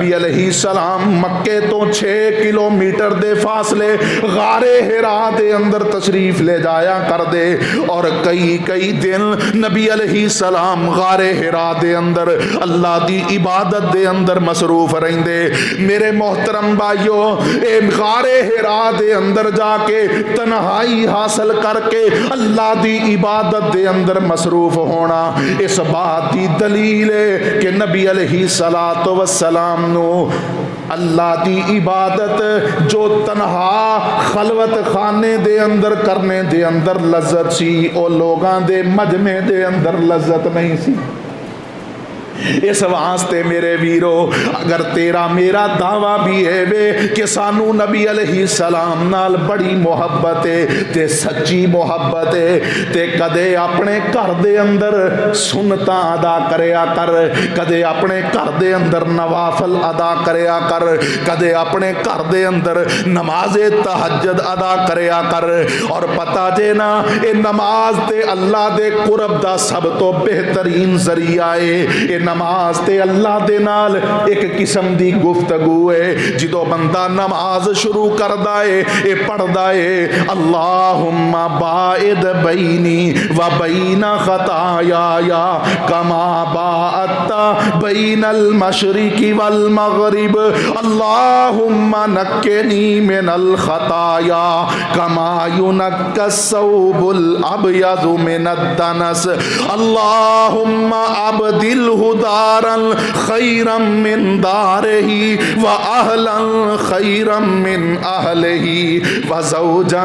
نبی علیہ السلام مکے تو 6 کلومیٹر دے فاصلے غار ہرا دے اندر تشریف لے جایا کر دے اور کئی دن نبی علیہ السلام غار ہرا دے اندر اللہ دی عبادت دے اندر مصروف رہندے۔ میرے محترم بھائیو، اے غار ہرا دے اندر جا کے تنہائی حاصل کر کے اللہ دی عبادت دے اندر مصروف ہونا اس بات دی دلیل ہے کہ نبی علیہ السلام نو اللہ دی عبادت جو تنہا خلوت خانے دے اندر کرنے دے اندر لذت سی، او لوگاں دے مجمع دے اندر لذت نہیں سی۔ اس واسطے میرے ویرو، اگر تیرا میرا دعویٰ بھی ہے وے کہ سانو نبی علیہ السلام نال بڑی محبت ہے تے سچی محبت ہے تے کدے اپنے گھر دے اندر سنتاں ادا کریا کر، کدے اپنے گھر دے اندر نوافل ادا کریا کر، کدے اپنے گھر دے اندر نماز تہجد ادا کریا کر۔ اور پتہ جے نا، اے نماز تے اللہ دے قرب دا سب تو بہترین ذریعہ ہے۔ نماز تے اللہ دے نال ایک قسم دی گفتگو ہے۔ جدو بندہ نماز شروع کردا ہے، اے پڑھدا ہے اللہم باعد بینی و بین خطایا کما باعدت بین المشرق والمغرب، اللہم نقنی من الخطایا کما ینقی الثوب الابیض من الدنس، اللہم ابدلہ دارا خیرا من دارہی و اہلا خیرا من اہلہی و زوجا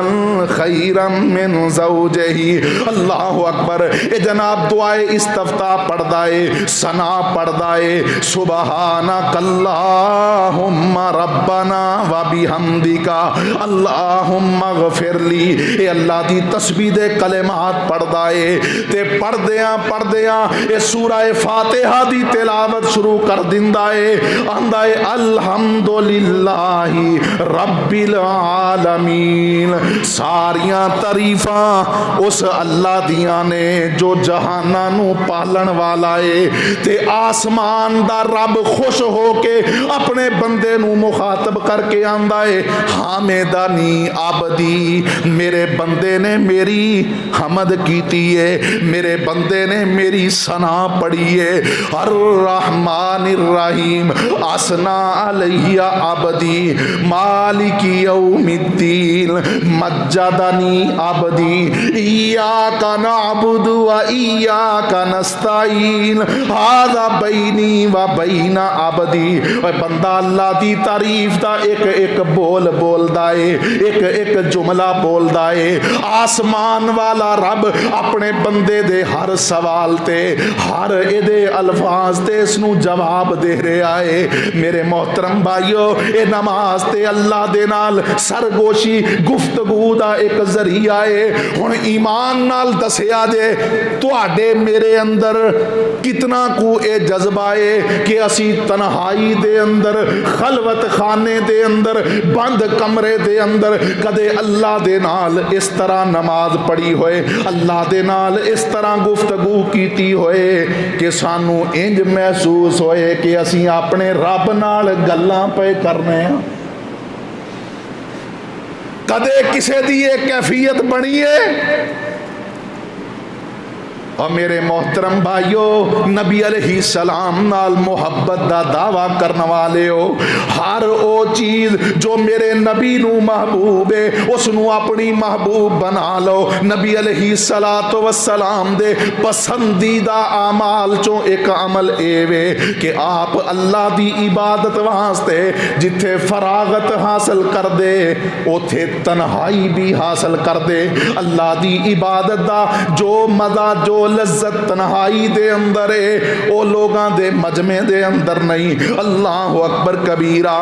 خیرا من زوجہی۔ اللہ اکبر۔ اے جناب دعائے استفتاح پڑھ دائے، ثنا پڑھ دائے سبحانک اللہم ربنا و بحمدک اللہم اغفر لی۔ اے اللہ دی تسبیح دے کلمات پڑھ دائے تے پڑھ دیاں اے سورہ فاتحہ دی تلاوت شروع کر دیندا ہے، آندا ہے الحمدللہ رب العالمین۔ ساریاں تعریفاں اس اللہ دیاں نے جو جہاناں نو پالن والا ہے تے آسمان دا رب خوش ہو کے اپنے بندے نو مخاطب کر کے آندا ہے حامدانی عبدی، میرے بندے نے میری حمد کیتی ہے، میرے بندے نے میری ثنا پڑھی ہے۔ الرحمن الرحیم اسنا علیہ عبدی مالک یوم الدین مجدنی عبدی ایاک نعبد و ایاک نستعین ھذا بینی و بین عبدی۔ اے بندہ اللہ دی تعریف دا ایک بول بولدا ہے، ایک جملہ بولدا ہے۔ آسمان والا رب اپنے بندے دے ہر سوال تے ہر دے الفاظ تے اس نو جواب دے رہا ہے۔ میرے محترم بھائیو، اے نماز تے اللہ دے نال سرگوشی گفتگو دا ایک ذریعہ ہے۔ ہن ایمان نال دسیا جے تواڈے میرے اندر کتنا کو اے جذبہ ہے کہ اسی تنہائی دے اندر خلوت خانے دے اندر بند کمرے دے اندر کدے اللہ دے نال اس طرح نماز پڑھی ہوئے، اللہ دے نال اس طرح گفتگو کیتی ہوئے کہ سانو انج محسوس ہوئے کہ اسی اپنے رب نال گلاں پہ کرنے ہیں۔ کدے کسے دی یہ کیفیت بنی ہے؟ اور میرے محترم بھائیو، نبی علیہ السلام نال محبت دا دعویٰ کرنے والے ہو، ہر او چیز جو میرے نبی نو محبوب ہے اس نو اپنی محبوب بنا لو۔ نبی علیہ السلام دے پسندیدہ اعمال چوں ایک عمل اے وے کہ آپ اللہ دی عبادت واسطے جتھے فراغت حاصل کر دے اوتھے تنہائی بھی حاصل کر دے۔ اللہ دی عبادت دا جو مزہ جو لذت تنہائی دے اندر ہے او لوگاں دے مجمع دے اندر نہیں۔ اللہ اکبر کبیرہ۔